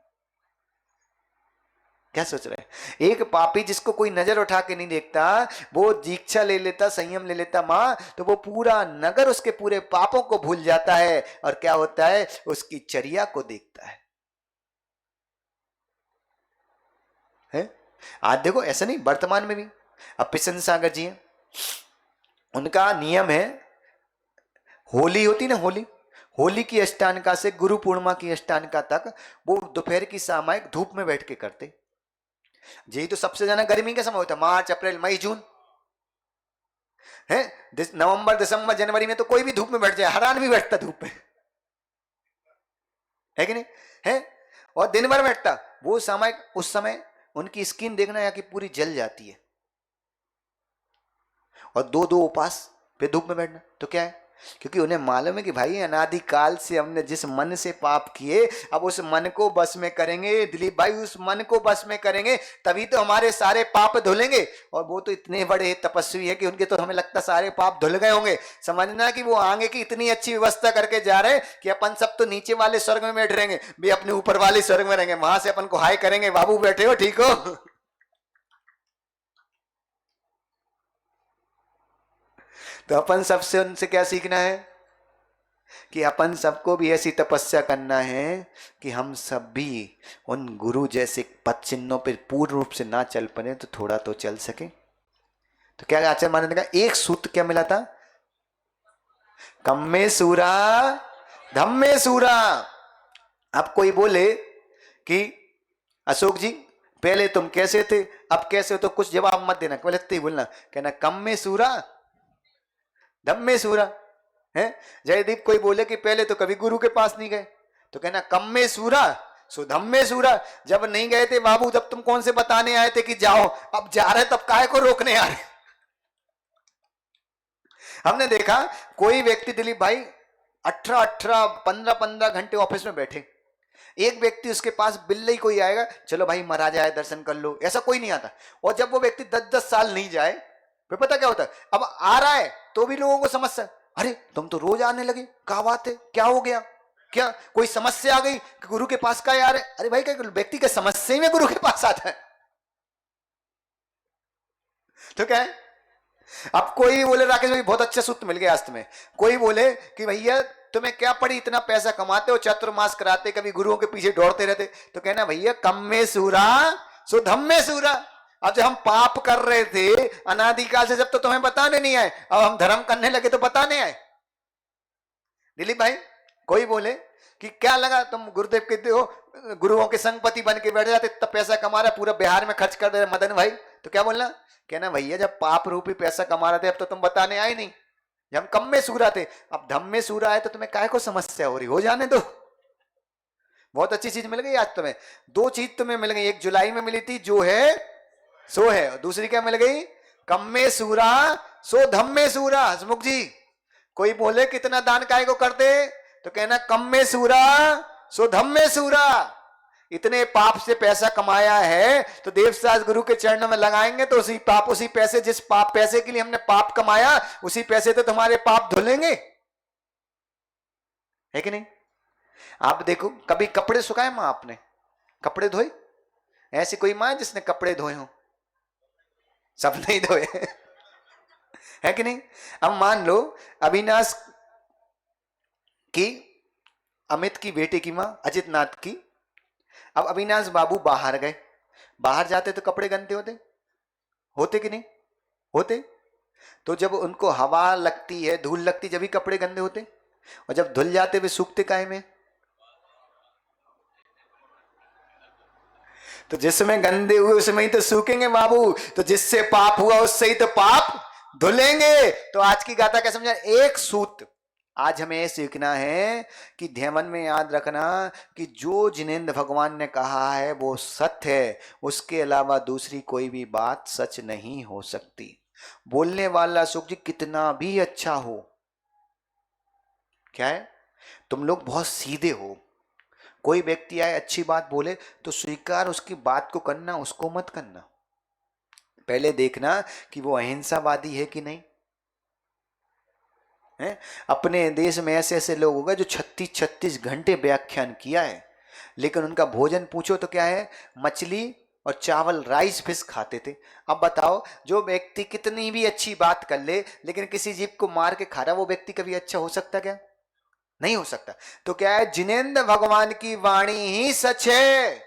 Speaker 1: क्या सोच रहे हैं? एक पापी जिसको कोई नजर उठा के नहीं देखता, वो दीक्षा ले लेता, संयम ले लेता मां, तो वो पूरा नगर उसके पूरे पापों को भूल जाता है। और क्या होता है? उसकी चर्या को देखता है? आज देखो, ऐसा नहीं, वर्तमान में भी अब पिशन सागर जी हैं, उनका नियम है, होली होती ना, होली की अष्टानका से गुरु पूर्णिमा की अष्टानका तक वो दोपहर की सामायिक धूप में बैठ के करते। यही तो सबसे ज्यादा गर्मी का समय होता है, मार्च अप्रैल मई जून है। नवंबर दिसंबर जनवरी में तो कोई भी धूप में बैठ जाए, हैरान भी बैठता धूप में, है कि नहीं है? और दिन भर बैठता वो सामायिक, उस समय उनकी स्किन देखना है कि पूरी जल जाती है। और 2-2 उपवास पे धूप में बैठना, तो क्या है? क्योंकि उन्हें मालूम है कि भाई अनादि काल से हमने जिस मन से पाप किए, अब उस मन को बस में करेंगे दिलीप भाई, उस मन को बस में करेंगे तभी तो हमारे सारे पाप धुलेंगे। और वो तो इतने बड़े तपस्वी है कि उनके तो हमें लगता सारे पाप धुल गए होंगे। समझना कि वो आगे की इतनी अच्छी व्यवस्था करके जा रहे हैं कि अपन सब तो नीचे वाले स्वर्ग में बैठ रहेंगे, भी अपने ऊपर वाले स्वर्ग में रहेंगे, वहां से अपन को हाय करेंगे, बाबू बैठे हो, ठीक हो। तो अपन सबसे उनसे क्या सीखना है कि अपन सबको भी ऐसी तपस्या करना है कि हम सब भी उन गुरु जैसे पद चिन्हों पर पूर्ण रूप से ना चल पड़े तो थोड़ा तो चल सके। तो क्या आचार्य महाराज ने कहा, एक सूत्र क्या मिला था? कम्मे सूरा धम्मे सूरा। अब कोई बोले कि अशोक जी पहले तुम कैसे थे अब कैसे हो, तो कुछ जवाब मत देना, केवल इतना ही बोलना, कहना कम्मे सूरा धम्मे सूरा है। जयदीप कोई बोले कि पहले तो कभी गुरु के पास नहीं गए, तो कहना कम्मे सूरा सो धम्मे सूरा। जब नहीं गए थे बाबू, जब तुम कौन से बताने आए थे कि जाओ, अब जा रहे तब काहे को रोकने आ रहे। हमने देखा कोई व्यक्ति दिलीप भाई 18-18 15-15 घंटे ऑफिस में बैठे, एक व्यक्ति उसके पास बिल्ले ही कोई आएगा, चलो भाई महाराज आए दर्शन कर लो, ऐसा कोई नहीं आता। और जब वो व्यक्ति 10-10 साल नहीं जाए, फिर पता क्या होता है, अब आ रहा है तो भी लोगों को समस्या, अरे तुम तो रोज आने लगे, क्या बात है, क्या हो गया, क्या कोई समस्या आ गई कि गुरु के पास का यार है? अरे भाई क्या व्यक्ति के समस्या में गुरु के पास आता है, तो क्या है। अब कोई भी बोले राकेश भाई बहुत अच्छा सूत्र मिल गया आज तुम्हें, कोई बोले कि भैया तुम्हें क्या पड़ी, इतना पैसा कमाते हो, चातुर्मास कराते, कभी गुरुओं के पीछे दौड़ते रहते, तो कहना भैया कम में सूरा सो धम में सूरा। अब जब हम पाप कर रहे थे अनादिकाल से, जब तो तुम्हें बताने नहीं आए, अब हम धर्म करने लगे तो बताने आए। दिलीप भाई कोई बोले कि क्या लगा तुम गुरुदेव कहते हो गुरुओं के संगपति बन के बैठ जाते, इतना पैसा कमा रहा पूरा बिहार में खर्च कर दे रहे मदन भाई, तो क्या बोलना, कहना भैया जब पाप रूपी पैसा कमा रहे थे अब तो तुम बताने आए नहीं, जब हम कम में सूरा थे, अब धम में सूरा है तो तुम्हें काहे को समस्या हो रही, हो जाने दो। बहुत अच्छी चीज मिल गई आज तुम्हें, दो चीज तुम्हें मिल गई, एक जुलाई में मिली थी जो है सो है, और दूसरी क्या मिल गई, कम में सूरा सो धम में सूरा। हसमुख जी कोई बोले कितना दान काहे को करते, तो कहना कम में सूरा सो धम में सूरा। इतने पाप से पैसा कमाया है तो देवसास गुरु के चरणों में लगाएंगे तो उसी पाप, उसी पैसे, जिस पाप पैसे के लिए हमने पाप कमाया उसी पैसे तो तुम्हारे पाप धुलेंगे, है कि नहीं। आप देखो कभी कपड़े सुखाए मां, आपने कपड़े धोए, ऐसी कोई मां जिसने कपड़े धोए हो, सब नहीं धोए है कि नहीं। अब मान लो अविनाश की, अमित की बेटे की मां अजित नाथ की, अब अविनाश बाबू बाहर गए, बाहर जाते तो कपड़े गंदे होते, होते कि नहीं होते, तो जब उनको हवा लगती है, धूल लगती, जब भी कपड़े गंदे होते, और जब धुल जाते वे सूखते काहे में, तो जिसमें गंदे हुए उसमें ही तो सूखेंगे बाबू, तो जिससे पाप हुआ उससे ही तो पाप धुलेंगे। तो आज की गाथा क्या समझा, एक सूत्र आज हमें यह सीखना है कि ध्यान में याद रखना कि जो जिनेंद्र भगवान ने कहा है वो सत्य है, उसके अलावा दूसरी कोई भी बात सच नहीं हो सकती। बोलने वाला सुख जी कितना भी अच्छा हो, क्या है, तुम लोग बहुत सीधे हो, कोई व्यक्ति आए अच्छी बात बोले तो स्वीकार उसकी बात को करना, उसको मत करना, पहले देखना कि वो अहिंसावादी है कि नहीं है। अपने देश में ऐसे ऐसे लोग हो गए जो 36-36 घंटे व्याख्यान किया है, लेकिन उनका भोजन पूछो तो क्या है, मछली और चावल, राइस फिश खाते थे। अब बताओ जो व्यक्ति कितनी भी अच्छी बात कर ले लेकिन किसी जीव को मार के खा रहा, वो व्यक्ति कभी अच्छा हो सकता क्या, नहीं हो सकता। तो क्या है, जिनेंद्र भगवान की वाणी ही सच है,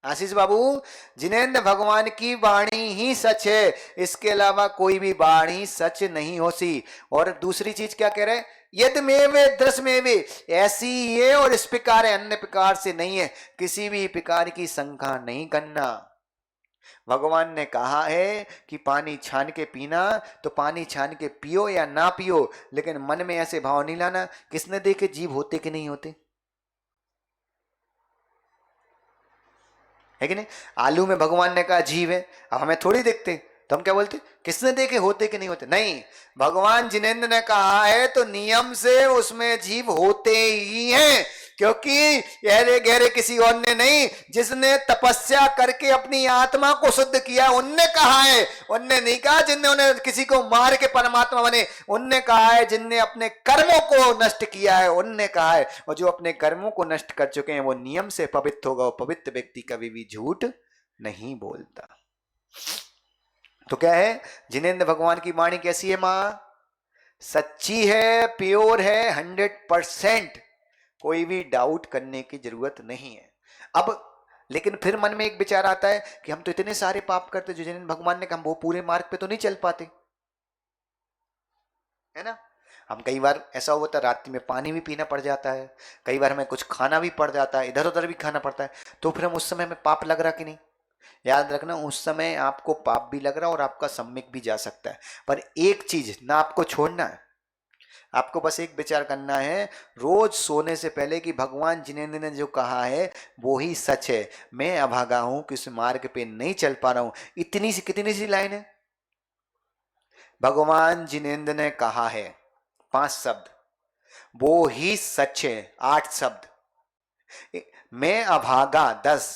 Speaker 1: आशीष बाबू जिनेंद्र भगवान की वाणी ही सच है, इसके अलावा कोई भी वाणी सच नहीं होती। और दूसरी चीज क्या कह रहे हैं, यद में वे दृश्य में वे, ऐसी ही है और इस प्रकार है, अन्य प्रकार से नहीं है, किसी भी प्रकार की शंका नहीं करना। भगवान ने कहा है कि पानी छान के पीना, तो पानी छान के पियो या ना पियो, लेकिन मन में ऐसे भाव नहीं लाना किसने देखे जीव होते कि नहीं होते, है कि नहीं। आलू में भगवान ने कहा जीव है, अब हमें थोड़ी देखते तो हम क्या बोलते, किसने देखे होते कि नहीं होते, नहीं, भगवान जिनेंद्र ने कहा है तो नियम से उसमें जीव होते ही हैं, क्योंकि गहरे गहरे किसी और ने नहीं, जिसने तपस्या करके अपनी आत्मा को शुद्ध किया उनने कहा है, उनने नहीं कहा जिनने उन्हें किसी को मार के परमात्मा बने, उनने कहा है जिनने अपने कर्मों को नष्ट किया है उनने कहा है, और जो अपने कर्मों को नष्ट कर चुके हैं वो नियम से पवित्र होगा, वो पवित्र व्यक्ति कभी भी झूठ नहीं बोलता। तो क्या है, जिनेंद्र भगवान की वाणी कैसी है मां, सच्ची है, प्योर है, 100%, कोई भी डाउट करने की जरूरत नहीं है। अब लेकिन फिर मन में एक विचार आता है कि हम तो इतने सारे पाप करते, जो जिनेंद्र भगवान ने कहा, हम वो पूरे मार्ग पे तो नहीं चल पाते, है ना। हम कई बार ऐसा होता है रात्रि में पानी भी पीना पड़ जाता है, कई बार हमें कुछ खाना भी पड़ जाता है, इधर उधर भी खाना पड़ता है, तो फिर हम उस समय हमें पाप लग रहा कि नहीं, याद रखना उस समय आपको पाप भी लग रहा और आपका सम्यक भी जा सकता है। पर एक चीज ना आपको छोड़ना है, आपको बस एक विचार करना है रोज सोने से पहले कि भगवान जिनेंद्र ने जो कहा है वो ही सच है, मैं अभागा हूं कि उस मार्ग पे नहीं चल पा रहा हूं। इतनी सी कितनी सी लाइन है, भगवान जिनेंद्र ने कहा है 5 शब्द, वो ही सच है 8 शब्द, मैं अभागा 10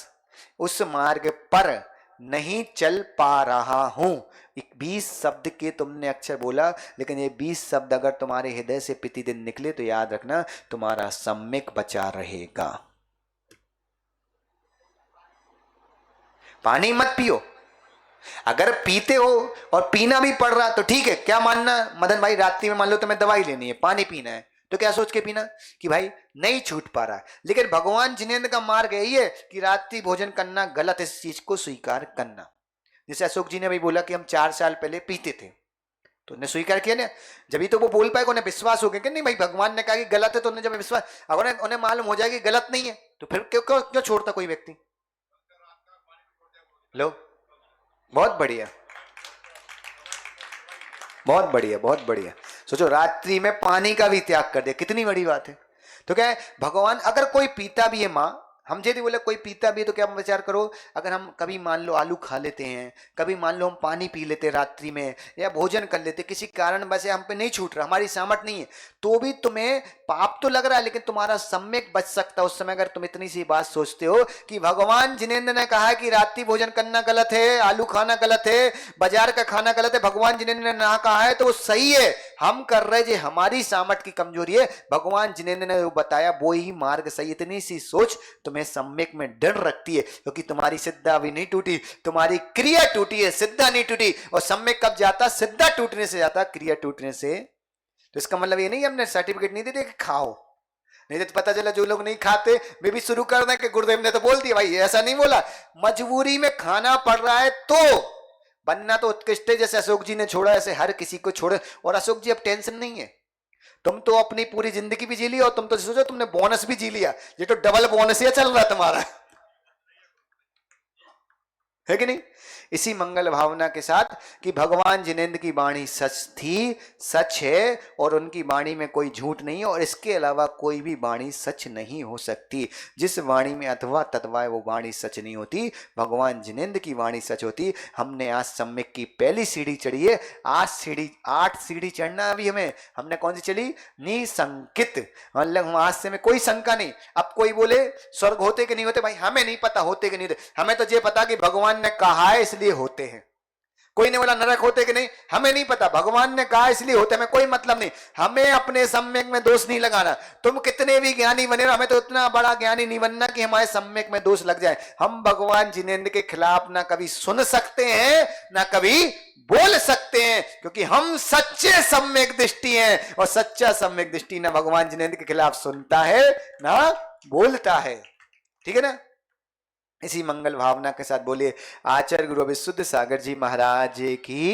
Speaker 1: उस मार्ग पर नहीं चल पा रहा हूं। 20 शब्द के तुमने अक्षर बोला, लेकिन ये 20 शब्द अगर तुम्हारे हृदय से प्रतिदिन निकले तो याद रखना तुम्हारा सम्यक बचा रहेगा। पानी मत पियो, अगर पीते हो और पीना भी पड़ रहा तो ठीक है। क्या मानना मदन भाई, रात्रि में मान लो तुम्हें दवाई लेनी है, पानी पीना है, तो क्या सोच के पीना कि भाई नहीं छूट पा रहा है। लेकिन भगवान जिनेंद्र का मार्ग यही है कि रात्रि भोजन करना गलत, इस चीज को स्वीकार करना। जैसे अशोक जी ने भी बोला कि हम 4 साल पहले पीते थे, तो उन्हें स्वीकार किया ना, जब तो वो बोल पाए, उन्हें विश्वास हो गया कि नहीं भाई भगवान ने कहा कि गलत है, तो उन्हें जब विश्वास, अगर उन्हें मालूम हो जाए कि गलत नहीं है, तो फिर क्यों क्यों क्यों छोड़ता कोई व्यक्ति। लो, बहुत बढ़िया, बहुत बढ़िया, बहुत बढ़िया। सोचो रात्रि में पानी का भी त्याग कर दिया, कितनी बड़ी बात है। तो क्या है, भगवान अगर कोई पीता भी है, माँ हम यदि बोले कोई पीता भी है, तो क्या विचार करो, अगर हम कभी मान लो आलू खा लेते हैं, कभी मान लो हम पानी पी लेते हैं रात्रि में, या भोजन कर लेते, किसी कारण वैसे हम पे नहीं छूट रहा, हमारी सामर्थ नहीं है, तो भी तुम्हें पाप तो लग रहा है, लेकिन तुम्हारा सम्यक बच सकता है उस समय, अगर तुम इतनी सी बात सोचते हो कि भगवान जिनेंद्र ने कहा कि रात्रि भोजन करना गलत है, आलू खाना गलत है, बाजार का खाना गलत है, भगवान जिनेंद्र ने ना कहा है तो वो सही है, हम कर रहे जो हमारी सामर्थ की कमजोरी है, भगवान जिनेंद्र ने वो बताया वो ही मार्ग सही। इतनी सी सोच तुम्हें सम्यक में डर रखती है, क्योंकि तुम्हारी सिद्धा भी नहीं टूटी, तुम्हारी क्रिया टूटी है, सिद्धा नहीं टूटी। और सम्यक कब जाता, सिद्धा टूटने से जाता, क्रिया टूटने से। तो इसका मतलब ये नहीं हमने सर्टिफिकेट नहीं देते कि खाओ, नहीं तो पता चला जो लोग नहीं खाते वे भी शुरू कर दें कि गुरुदेव ने तो बोल दिया भाई, ऐसा नहीं बोला, मजबूरी में खाना पड़ रहा है तो बनना तो उत्कृष्ट है। जैसे अशोक जी ने छोड़ा, ऐसे हर किसी को छोड़े। और अशोक जी अब टेंशन नहीं है, तुम तो अपनी पूरी जिंदगी भी जी ली, और तुम तो सोचो तुमने बोनस भी जी लिया, ये तो डबल बोनस ही चल रहा है तुम्हारा, है कि नहीं। इसी मंगल भावना के साथ कि भगवान जिनेंद्र की वाणी सच थी, सच है, और उनकी वाणी में कोई झूठ नहीं है, और इसके अलावा कोई भी वाणी सच नहीं हो सकती। जिस वाणी में अथवा तत्वा है वो वाणी सच नहीं होती, भगवान जिनेंद्र की वाणी सच होती। हमने आज सम्यक की पहली सीढ़ी चढ़ी है, 8 सीढ़ी चढ़ना अभी हमें। हमने कौन सी चढ़ी, निसंकित, मतलब आज से में कोई शंका नहीं। अब कोई बोले स्वर्ग होते कि नहीं होते, भाई हमें नहीं पता होते कि नहीं होते, हमें तो ये पता कि भगवान ने कहा है इसलिए होते हैं। कोई ने बोला नरक होते कि नहीं, हमें नहीं पता, भगवान ने कहा इसलिए होते, हमें कोई मतलब नहीं। हमें अपने सम्यक में दोष नहीं लगाना। तुम कितने भी ज्ञानी बने, हमें तो इतना बड़ा ज्ञानी नहीं बनना कि हमारे सम्यक में दोष लग जाए। हम भगवान जिनेंद्र के खिलाफ ना कभी सुन सकते हैं ना कभी बोल सकते हैं, क्योंकि हम सच्चे सम्यक दृष्टि हैं, और सच्चा सम्यक दृष्टि ना भगवान जिनेंद्र के खिलाफ सुनता है ना बोलता है। ठीक है ना। इसी मंगल भावना के साथ बोलिए आचार्य गुरु विशुद्ध सागर जी महाराज की